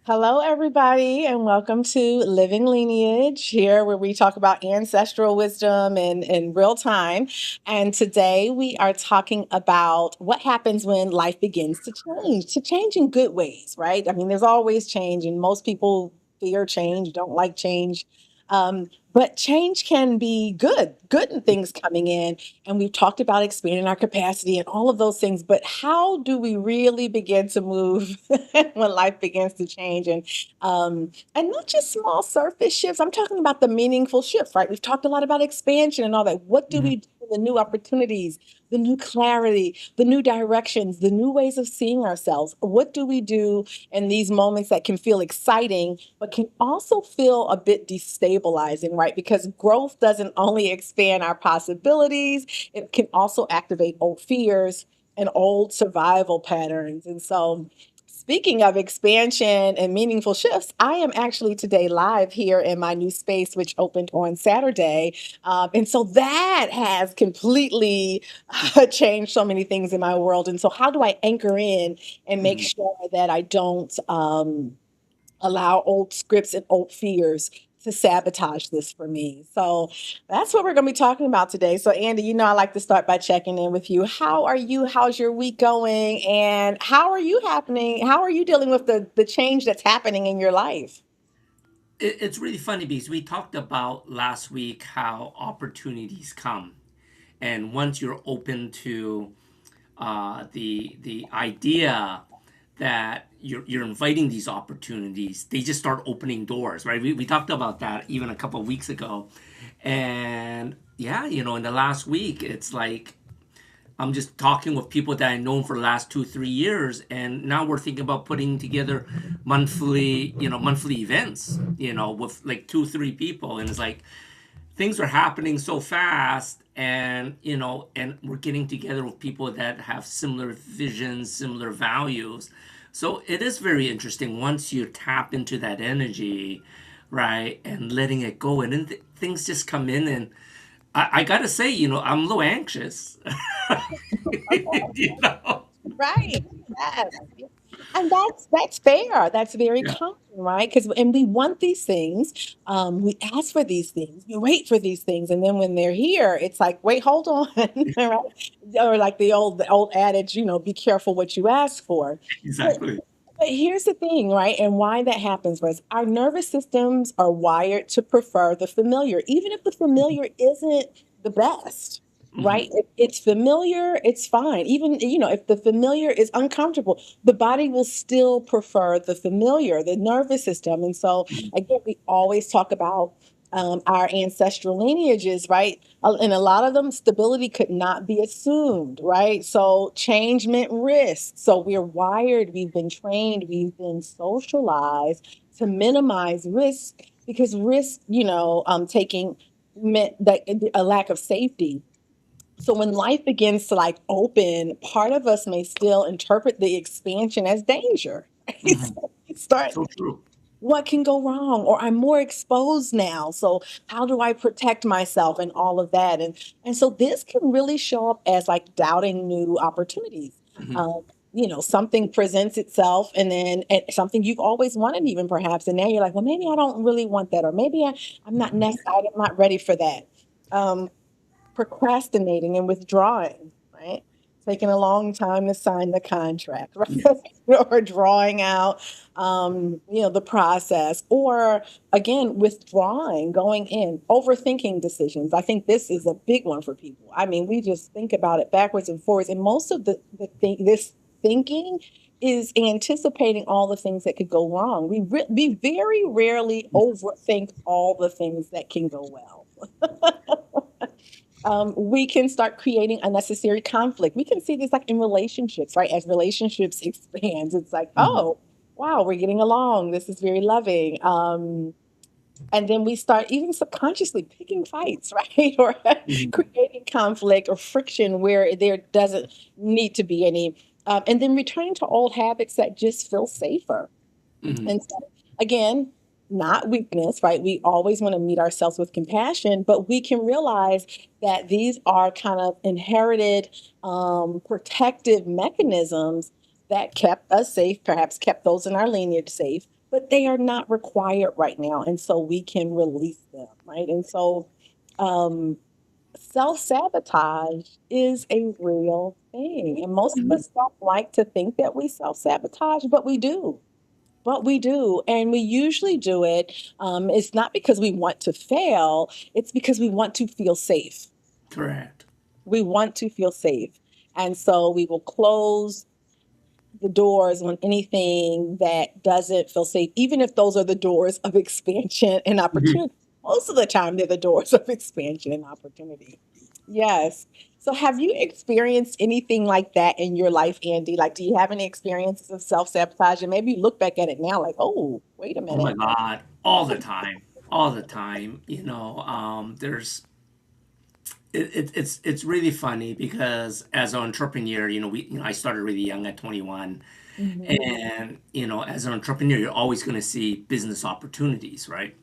Hello, everybody, and welcome to Living Lineage, here where we talk about ancestral wisdom in real time. And today we are talking about what happens when life begins to change in good ways, right? I mean, there's always change, and most people fear change, don't like change. But change can be good things coming in. And we've talked about expanding our capacity and all of those things. But how do we really begin to move when life begins to change? And not just small surface shifts. I'm talking about the meaningful shifts, right? We've talked a lot about expansion and all that. What do Mhm. we do with the new opportunities, the new clarity, the new directions, the new ways of seeing ourselves? What do we do in these moments that can feel exciting, but can also feel a bit destabilizing, right? Because growth doesn't only expand our possibilities, it can also activate old fears and old survival patterns. And so, speaking of expansion and meaningful shifts, I am actually today live here in my new space, which opened on Saturday. And so that has completely changed so many things in my world. And so, how do I anchor in and make Mhm. sure that I don't allow old scripts and old fears to sabotage this for me? So that's what we're going to be talking about today. So, Andy, I like to start by checking in with you. How are you? How's your week going? And how are you happening? How are you dealing with the change that's happening in your life? It's really funny because we talked about last week how opportunities come, and once you're open to the idea that you're inviting these opportunities, they just start opening doors, right? We talked about that even a couple of weeks ago, and yeah, in the last week, it's like I'm just talking with people that I known for the last 2, 3 years, and now we're thinking about putting together monthly events, with like 2, 3 people, and it's like things are happening so fast, and we're getting together with people that have similar visions, similar values. So it is very interesting once you tap into that energy, right, and letting it go, and then things just come in, and I gotta say, I'm a little anxious. you know? Right. Yes. And that's fair. That's very Yeah. common, right? Because and we want these things. We ask for these things. We wait for these things, and then when they're here, it's like, wait, hold on, right? Or like the old adage, be careful what you ask for. But Exactly. but here's the thing, right? And why that happens was our nervous systems are wired to prefer the familiar, even if the familiar isn't the best, right? Hmm. If it's familiar, it's fine. Even, if the familiar is uncomfortable, the body will still prefer the familiar, the nervous system. And so, again, we always talk about our ancestral lineages, right? And a lot of them, stability could not be assumed, right? So change meant risk. So we're wired, we've been trained, we've been socialized to minimize risk because risk, taking meant that a lack of safety. So when life begins to like open, part of us may still interpret the expansion as danger. Right? Hmm. So we start, So true. what can go wrong? Or I'm more exposed now. So how do I protect myself and all of that? And so this can really show up as like doubting new opportunities. Hmm. Um, something presents itself and something you've always wanted, even perhaps, and now you're like, well, maybe I don't really want that, or maybe I'm not ready for that. Um, Procrastinating and withdrawing, right? Taking a long time to sign the contract, Yeah. right? Or drawing out, the process, or again, withdrawing, going in, overthinking decisions. I think this is a big one for people. I mean, we just think about it backwards and forwards, and most of this thinking is anticipating all the things that could go wrong. We very rarely overthink all the things that can go well. We can start creating unnecessary conflict. We can see this like in relationships, right? As relationships expand, it's like, Hmm. oh, wow, we're getting along. This is very loving. And then we start even subconsciously picking fights, right? Or Hmm. creating conflict or friction where there doesn't need to be any. And then returning to old habits that just feel safer. Hmm. And so, again, not weakness, right? We always want to meet ourselves with compassion, but we can realize that these are kind of inherited protective mechanisms that kept us safe, perhaps kept those in our lineage safe. but they are not required right now. And so we can release them, right? And so um, self sabotage is a real thing. And most of Mhm. us don't like to think that we self sabotage, but we do. But we do. And we usually do it. It's not because we want to fail, it's because we want to feel safe. Correct. We want to feel safe. And so we will close the doors on anything that doesn't feel safe, even if those are the doors of expansion and Mhm. opportunity. Most of the time, they're the doors of expansion and opportunity. Yes. So, have you experienced anything like that in your life, Andy? Like, do you have any experiences of self sabotage? And maybe you look back at it now, like, oh, wait a Oh my minute. God, all the time, all the time. There's it's really funny because as an entrepreneur, I started really young at 21, Mhm. and as an entrepreneur, you're always going to see business opportunities, right?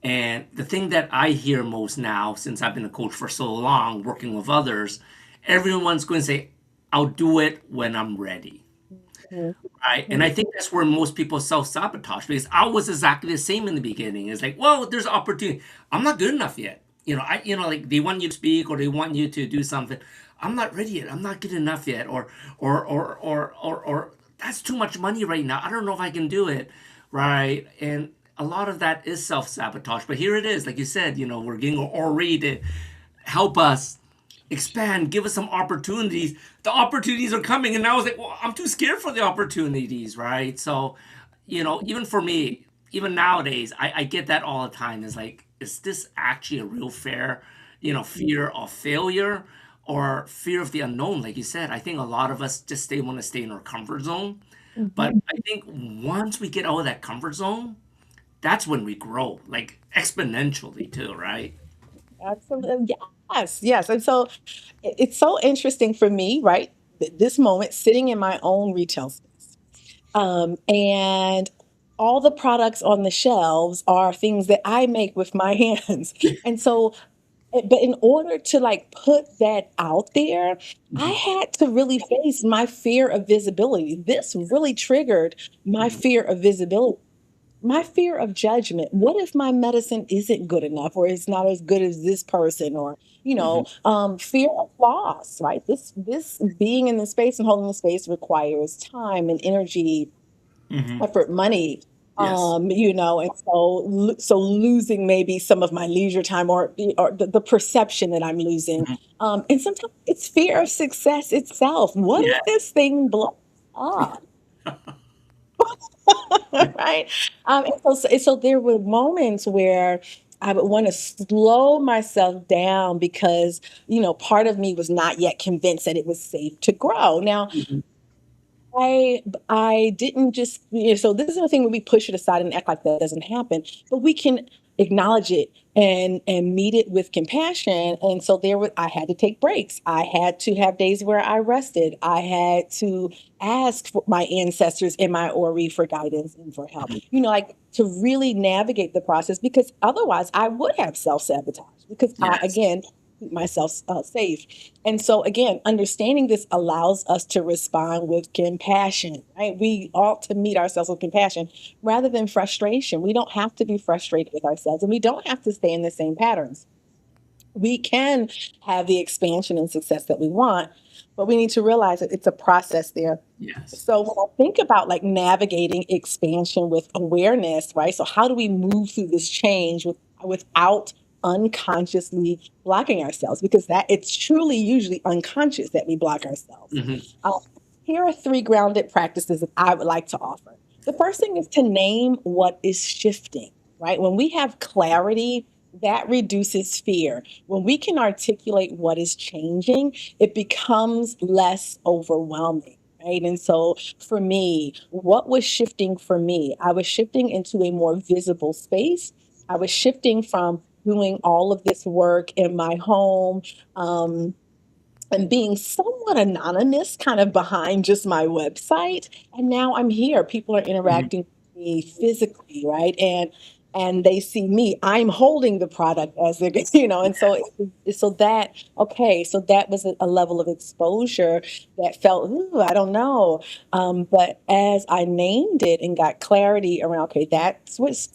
And the thing that I hear most now, since I've been a coach for so long, working with others, everyone's going to say, "I'll do it when I'm ready." Mhm. Right. And I think that's where most people self sabotage because I was exactly the same in the beginning. It's like, well, there's opportunity. I'm not good enough yet. Like they want you to speak or they want you to do something. I'm not ready yet. I'm not good enough yet. Or that's too much money right now. I don't know if I can do it. Right. And a lot of that is self sabotage. But here it is. Like you said, we're getting Ori to help us expand, give us some opportunities. The opportunities are coming, and I was like, well, I'm too scared for the opportunities, right? So, even for me, even nowadays, I get that all the time. Is like, is this actually a real fair, fear of failure or fear of the unknown? Like you said, I think a lot of us just want to stay in our comfort zone. But Mhm. I think once we get out of that comfort zone, that's when we grow, like exponentially too, right? Absolutely. Yes. Yes. And so it's so interesting for me, right? This moment sitting in my own retail space. And all the products on the shelves are things that I make with my hands. And so, but in order to like put that out there, I Mhm. had to really face my fear of visibility. This really triggered my Mhm. fear of visibility, my fear of judgment. What if my medicine isn't good enough or it's not as good as this person, or Mhm. fear of loss, right? This being in the space and holding the space requires time and energy, Mhm. effort, money. Yes. And so losing maybe some of my leisure time, or the perception that I'm losing. Mhm. And sometimes it's fear of success itself. What Yeah. if this thing blows up? Right? And so there were moments where I would want to slow myself down because, part of me was not yet convinced that it was safe to grow. Now, Mhm. I didn't just, so this is the thing when we push it aside and act like that doesn't happen, but we can acknowledge it and meet it with compassion. And so I had to take breaks. I had to have days where I rested. I had to ask for my ancestors in my Ori for guidance and for help, like to really navigate the process, because otherwise I would have self-sabotage because I, Yes. again, keep myself safe. And so, again, understanding this allows us to respond with compassion, right? We ought to meet ourselves with compassion rather than frustration. We don't have to be frustrated with ourselves, and we don't have to stay in the same patterns. We can have the expansion and success that we want, but we need to realize that it's a process there. Yes. So when I think about like navigating expansion with awareness, right? So how do we move through this change without unconsciously blocking ourselves? Because that it's truly usually unconscious that we block ourselves. Mhm. Uh, Here are three grounded practices that I would like to offer. The first thing is to name what is shifting, right? When we have clarity, that reduces fear. When we can articulate what is changing, it becomes less overwhelming. Right. And so for me, what was shifting for me? I was shifting into a more visible space. I was shifting from doing all of this work in my home, um, and being somewhat anonymous, kind of behind just my website. And now I'm here. People are Mhm. interacting with me physically, right? And and they see me, I'm holding the product as they're, and so so that, okay, so that was a level of exposure that felt, ooh, I don't know. But as I named it and got clarity around, okay, that's what's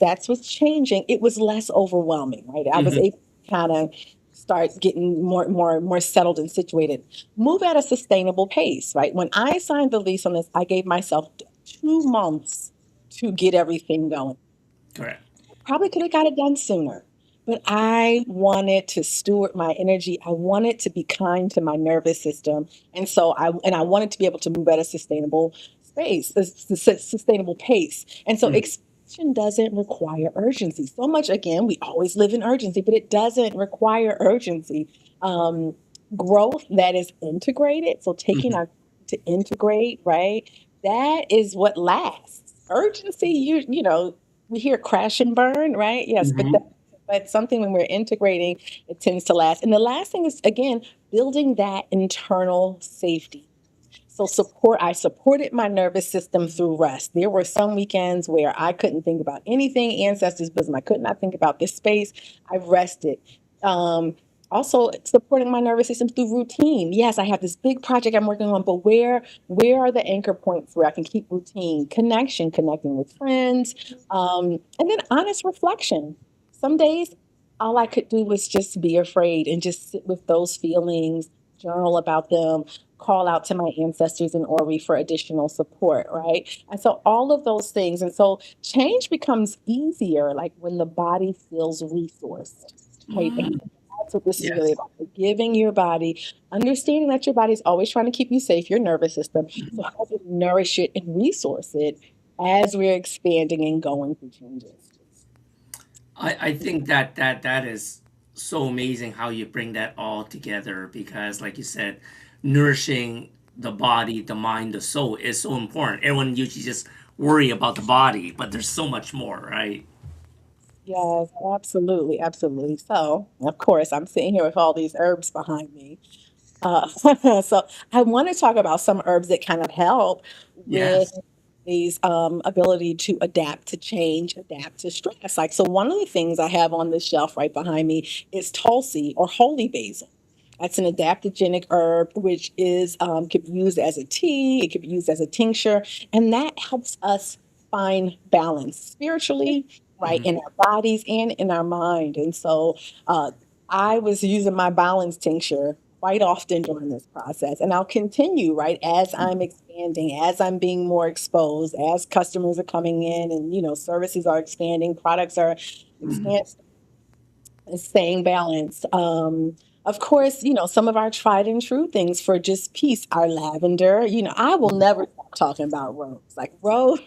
changing, it was less overwhelming, right? I was Mhm. able to kind of start getting more settled and situated. Move at a sustainable pace, right? When I signed the lease on this, I gave myself 2 months to get everything going. Correct. Probably could have got it done sooner, but I wanted to steward my energy. I wanted to be kind to my nervous system. And I wanted to be able to move at a sustainable sustainable pace. And so Mhm. expansion doesn't require urgency. So much, again, we always live in urgency, but it doesn't require urgency. Um, Growth that is integrated, so taking Mhm. our to integrate, right? That is what lasts. Urgency, we hear crash and burn, right? Yes, Mhm. but something when we're integrating, it tends to last. And the last thing is, again, building that internal safety. So I supported my nervous system through rest. There were some weekends where I couldn't think about anything ancestors business. I could not think about this space. I rested. Um, Also supporting my nervous system through routine. Yes, I have this big project I'm working on, but where are the anchor points where I can keep routine, connecting with friends, and then honest reflection. Some days all I could do was just be afraid and just sit with those feelings, journal about them, call out to my ancestors and Ori for additional support, right? And so all of those things. And so change becomes easier, like when the body feels resourced, right? And Mm. that's what this is really Yes. about. Giving your body, understanding that your body is always trying to keep you safe, your nervous system. So Mhm. how to nourish it and resource it as we're expanding and going through changes. I think that is so amazing how you bring that all together because, like you said, nourishing the body, the mind, the soul is so important. Everyone usually just worry about the body, but there's so much more, right? Yes, absolutely, absolutely. So, of course, I'm sitting here with all these herbs behind me. So I want to talk about some herbs that kind of help with Yes. these ability to adapt to change, adapt to stress. Like, so one of the things I have on the shelf right behind me is Tulsi or holy basil. That's an adaptogenic herb, which is could be used as a tea, it could be used as a tincture, and that helps us find balance spiritually, right, Mhm. in our bodies and in our mind. And so uh, I was using my balance tincture quite often during this process, and I'll continue, right, as I'm expanding, as I'm being more exposed, as customers are coming in, and services are expanding, products are Mhm. expanding, staying balanced. Of course, some of our tried and true things for just peace, our lavender. I will never stop talking about rose. Like rose,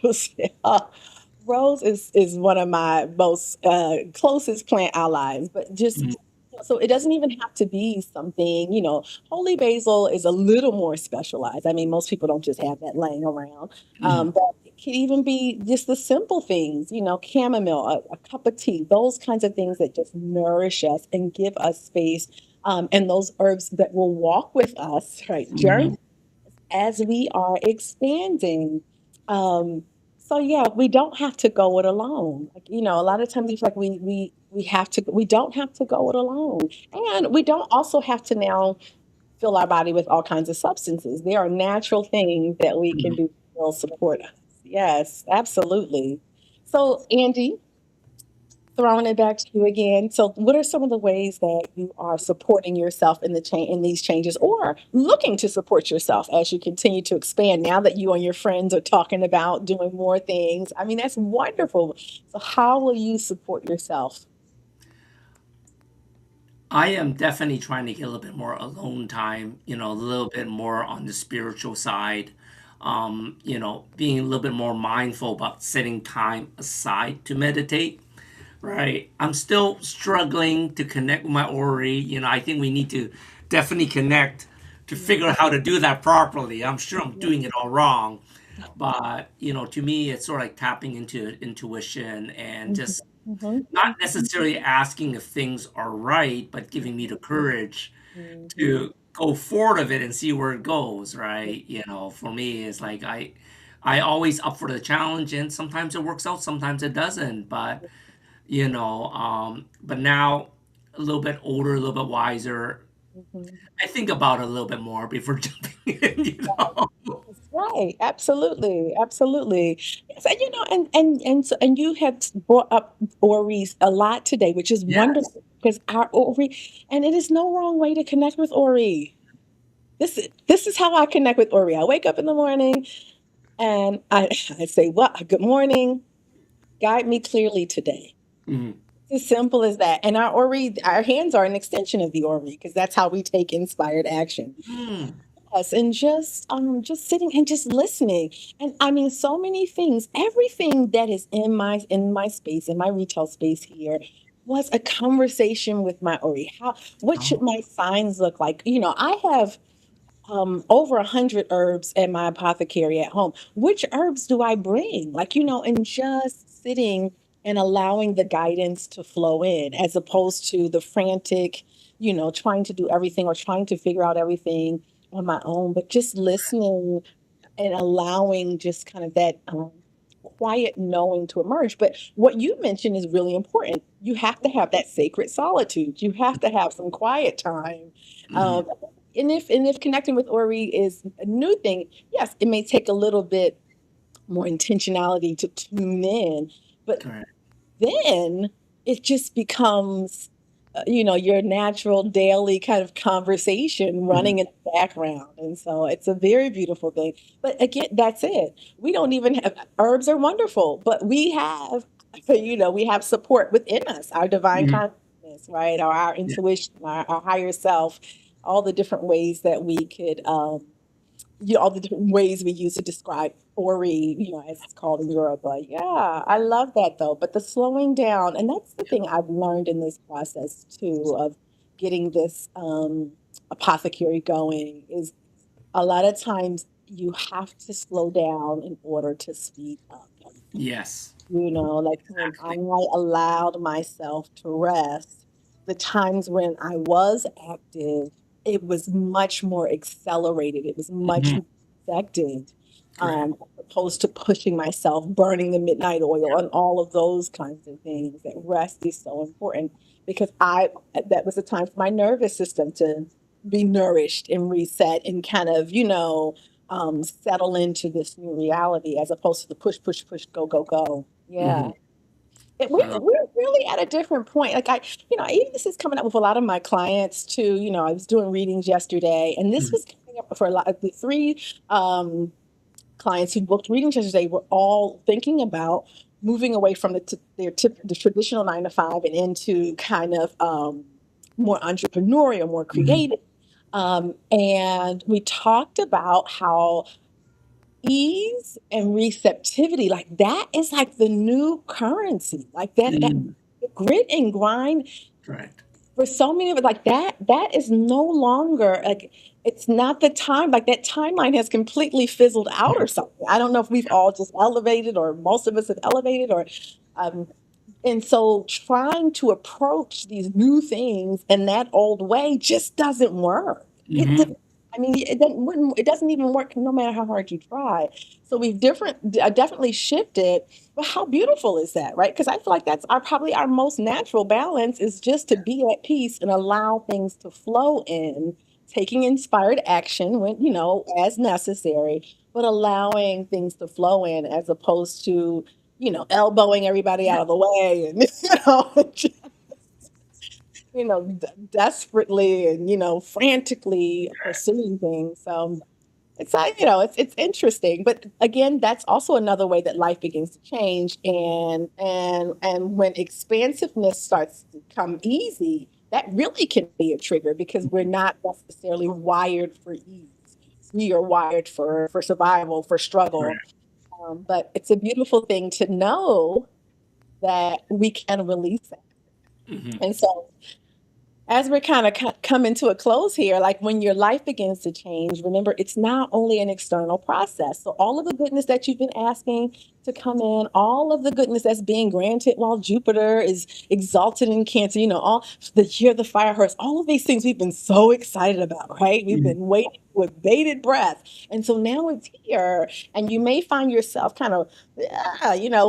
rose is one of my most closest plant allies. But just Mhm. so it doesn't even have to be something. Holy basil is a little more specialized. I mean, most people don't just have that laying around. Mhm. But it can even be just the simple things, chamomile, a cup of tea, those kinds of things that just nourish us and give us space. And those herbs that will walk with us, right, journey Mhm. as we are expanding. Um, so yeah, we don't have to go it alone. Like, a lot of times it's like we don't have to go it alone. And we don't also have to now fill our body with all kinds of substances. There are natural things that we can Mhm. do to will support us. Yes, absolutely. So, Andy, throwing it back to you again. So, what are some of the ways that you are supporting yourself in the change in these changes, or looking to support yourself as you continue to expand? Now that you and your friends are talking about doing more things, I mean that's wonderful. So, how will you support yourself? I am definitely trying to get a little bit more alone time, a little bit more on the spiritual side. Being a little bit more mindful about setting time aside to meditate. Right. I'm still struggling to connect with my Ori. I think we need to definitely connect to figure out how to do that properly. I'm sure I'm doing it all wrong. But, to me, it's sort of like tapping into intuition and Mhm, just mhm, not necessarily asking if things are right, but giving me the courage mhm, to go forward of it and see where it goes, right? For me, it's like I always up for the challenge and sometimes it works out, sometimes it doesn't. But But now a little bit older, a little bit wiser, Mhm. I think about it a little bit more before jumping in. That's right. Absolutely. Absolutely. Yes, and and you have brought up Ori's a lot today, which is Yes. wonderful because our Ori, and it is no wrong way to connect with Ori. This is how I connect with Ori. I wake up in the morning and I say, "Well, good morning. Guide me clearly today." Mhm. It's as simple as that. And our hands are an extension of the Ori because that's how we take inspired action. Mm. Us and just sitting and just listening. And I mean so many things, everything that is in my space, in my retail space here was a conversation with my Ori. What should Oh, my signs look like? I have over 100 herbs at my apothecary at home. Which herbs do I bring? And just sitting and allowing the guidance to flow in as opposed to the frantic, trying to do everything or trying to figure out everything on my own, but just listening and allowing just kind of that quiet knowing to emerge. But what you mentioned is really important. You have to have that sacred solitude. You have to have some quiet time. mhm. Um, and if connecting with Ori is a new thing, yes, it may take a little bit more intentionality to tune in, but Correct. then it just becomes your natural daily kind of conversation Mhm. running in the background, and so it's a very beautiful thing. But again, that's it. We don't even have herbs are wonderful, but we have support within us, our divine Mhm. consciousness, right, or our Yeah. intuition, our higher self, all the different ways that we could all the different ways we use to describe Ori, as it's called in Europe. But yeah, I love that though. But the slowing down, and that's the thing I've learned in this process too of getting this apothecary going is a lot of times you have to slow down in order to speed up. Yes. Like when I Exactly. allowed myself to rest, the times when I was active, it was much more accelerated. It was much Mhm. more effective, Correct. as opposed to pushing myself, burning the midnight oil, and all of those kinds of things. That rest is so important because that was a time for my nervous system to be nourished and reset and kind of, settle into this new reality as opposed to the push, push, push, go, go, go. Yeah. Mhm. I love We're really at a different point. Like even this is coming up with a lot of my clients too. I was doing readings yesterday, and that. this Mhm. was coming up for a lot of the three clients who booked readings yesterday were all thinking about moving away from the traditional 9 to 5 and into kind of more entrepreneurial, more Mhm. creative. And we talked about how ease and receptivity, like that is like the new currency. Like that Mhm. grit and grind Correct. for so many of it, like that is no longer like it's not the time, like that timeline has completely fizzled out or something. I don't know if we've all just elevated or most of us have elevated or um and so trying to approach these new things in that old way just doesn't work. Mhm. I mean, it doesn't even work no matter how hard you try. So we've definitely shifted. But how beautiful is that, right? Because I feel like that's probably our most natural balance is just to be at peace and allow things to flow in, taking inspired action when, as necessary, but allowing things to flow in as opposed to elbowing everybody out of the way and, desperately and, frantically pursuing things. So it's like, it's interesting. But again, that's also another way that life begins to change. And when expansiveness starts to come easy, that really can be a trigger because we're not necessarily wired for ease. We are wired for survival, for struggle. Correct. But it's a beautiful thing to know that we can release that. Mhm. And so, as we're kind of coming to a close here, like when your life begins to change, remember it's not only an external process. So, all of the goodness that you've been asking to come in, all of the goodness that's being granted while Jupiter is exalted in Cancer, all the year the fire hurts, all of these things we've been so excited about, right? We've Mhm. been waiting with bated breath. And so now it's here, and you may find yourself kind of,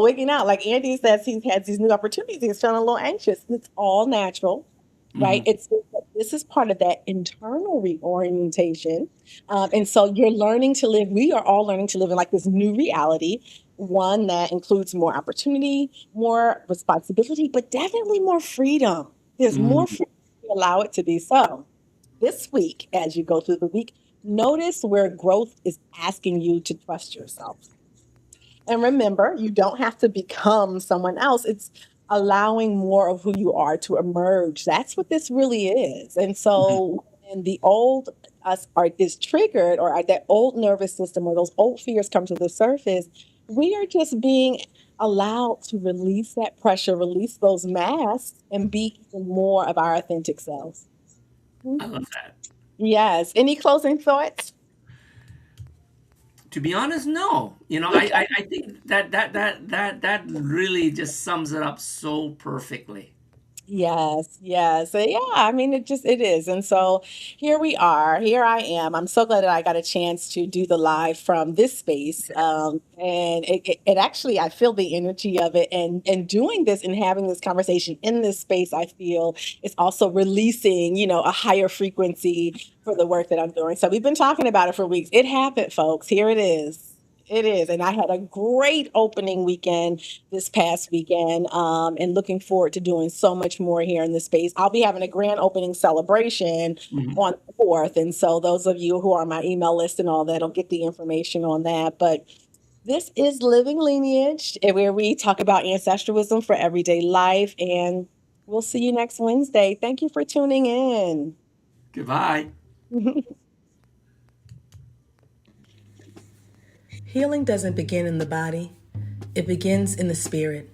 wigging out. Like Andy says, he's had these new opportunities. He's feeling a little anxious. It's all natural, right? Mhm. This is part of that internal reorientation. And so you're learning to live, we are all learning to live in like this new reality, one that includes more opportunity, more responsibility, but definitely more freedom. There's more Mhm. freedom to allow it to be so. This week, as you go through the week, notice where growth is asking you to trust yourself. And remember, you don't have to become someone else. It's allowing more of who you are to emerge. That's what this really is. And Mhm. so when the old us are is triggered, or that old nervous system or those old fears come to the surface, we are just being allowed to release that pressure, release those masks, and be even more of our authentic selves. I Mhm. love that. Yes. Any closing thoughts? To be honest, no. I think that really just sums it up so perfectly. Yes, yes. Yeah, I mean it is. And so here we are. Here I am. I'm so glad that I got a chance to do the live from this space. And it actually I feel the energy of it, and doing this and having this conversation in this space, I feel is also releasing, a higher frequency for the work that I'm doing. So we've been talking about it for weeks. It happened, folks. Here it is. It is. And I had a great opening weekend this past weekend, and looking forward to doing so much more here in this space. I'll be having a grand opening celebration Mhm. on the 4th. And so those of you who are on my email list and all that will get the information on that. But this is Living Lineage, where we talk about ancestral wisdom for everyday life. And we'll see you next Wednesday. Thank you for tuning in. Goodbye. Healing doesn't begin in the body, it begins in the spirit.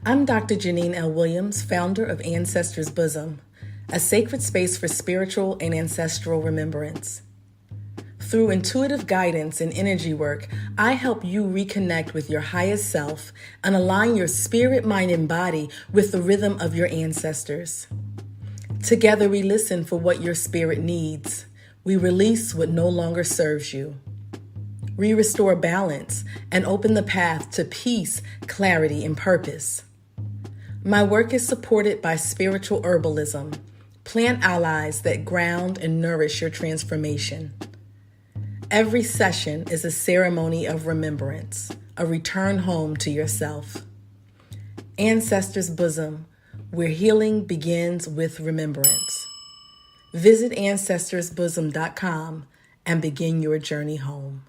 I'm Dr. Jeanine L. Williams, founder of Ancestors Bosom, a sacred space for spiritual and ancestral remembrance. Through intuitive guidance and energy work, I help you reconnect with your highest self and align your spirit, mind, and body with the rhythm of your ancestors. Together, we listen for what your spirit needs. We release what no longer serves you. We restore balance and open the path to peace, clarity, and purpose. My work is supported by spiritual herbalism, plant allies that ground and nourish your transformation. Every session is a ceremony of remembrance, a return home to yourself. Ancestors Bosom, where healing begins with remembrance. Visit ancestorsbosom.com and begin your journey home.